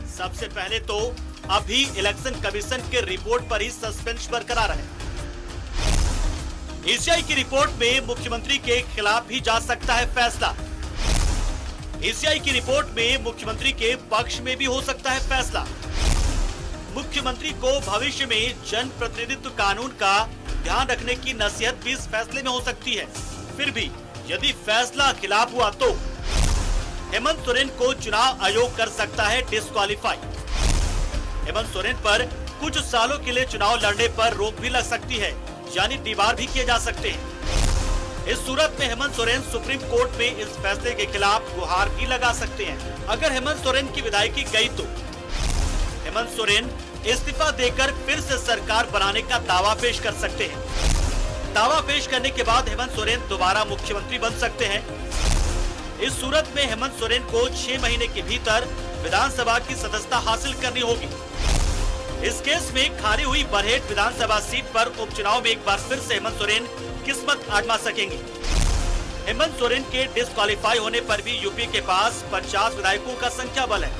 सबसे पहले तो अभी इलेक्शन कमीशन के रिपोर्ट पर ही सस्पेंस बरकरार है। ईसीआई की रिपोर्ट में मुख्यमंत्री के खिलाफ भी जा सकता है फैसला। ईसीआई की रिपोर्ट में मुख्यमंत्री के पक्ष में भी हो सकता है फैसला। मुख्यमंत्री को भविष्य में जन प्रतिनिधित्व कानून का ध्यान रखने की नसीहत भी इस फैसले में हो सकती है। फिर भी यदि फैसला खिलाफ हुआ तो हेमंत सोरेन को चुनाव आयोग कर सकता है डिस्क्वालीफाई। हेमंत सोरेन पर कुछ सालों के लिए चुनाव लड़ने पर रोक भी लग सकती है, यानी डीबार भी किए जा सकते हैं। इस सूरत में हेमंत सोरेन सुप्रीम कोर्ट में इस फैसले के खिलाफ गुहार भी लगा सकते हैं। अगर हेमंत सोरेन की विदायगी गई तो हेमंत सोरेन इस्तीफा देकर फिर से सरकार बनाने का दावा पेश कर सकते हैं। दावा पेश करने के बाद हेमंत सोरेन दोबारा मुख्यमंत्री बन सकते हैं। इस सूरत में हेमंत सोरेन को 6 महीने के भीतर विधानसभा की सदस्यता हासिल करनी होगी। इस केस में खाली हुई बरहेट विधानसभा सीट पर उपचुनाव में एक बार फिर से हेमंत सोरेन किस्मत आजमा सकेंगे। हेमंत सोरेन के डिस्क्वालीफाई होने पर भी यूपी के पास 50 विधायकों का संख्या बल है।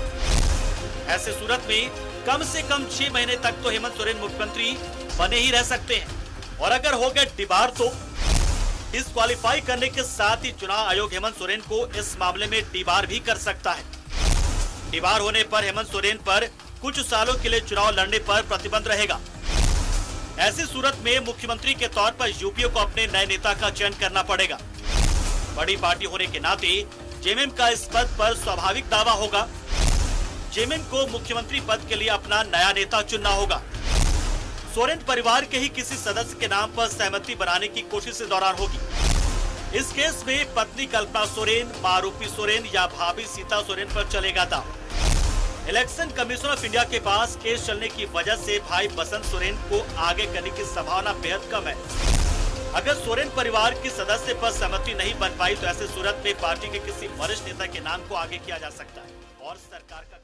ऐसे सूरत में कम से कम 6 महीने तक तो हेमंत सोरेन मुख्यमंत्री बने ही रह सकते हैं। और अगर हो गए डीबार तो डिस्क्वालीफाई करने के साथ ही चुनाव आयोग हेमंत सोरेन को इस मामले में डीबार भी कर सकता है। डीबार होने पर हेमंत सोरेन पर कुछ सालों के लिए चुनाव लड़ने पर प्रतिबंध रहेगा। ऐसी सूरत में मुख्यमंत्री के तौर पर यूपीए को अपने नए नेता का चयन करना पड़ेगा। बड़ी पार्टी होने के नाते जेएमएम का इस पद पर स्वाभाविक दावा होगा। जेएमएम को मुख्यमंत्री पद के लिए अपना नया नेता चुनना होगा। सोरेन परिवार के ही किसी सदस्य के नाम पर सहमति बनाने की कोशिश इस दौरान होगी। इस केस में पत्नी कल्पना सोरेन, मां रूपी सोरेन या भाभी सीता सोरेन पर चलेगा दाव। इलेक्शन कमीशन ऑफ इंडिया के पास केस चलने की वजह से भाई बसंत सोरेन को आगे करने की संभावना बेहद कम है। अगर सोरेन परिवार की सदस्य पर सहमति नहीं बन पाई तो ऐसे सूरत में पार्टी के किसी वरिष्ठ नेता के नाम को आगे किया जा सकता है और सरकार का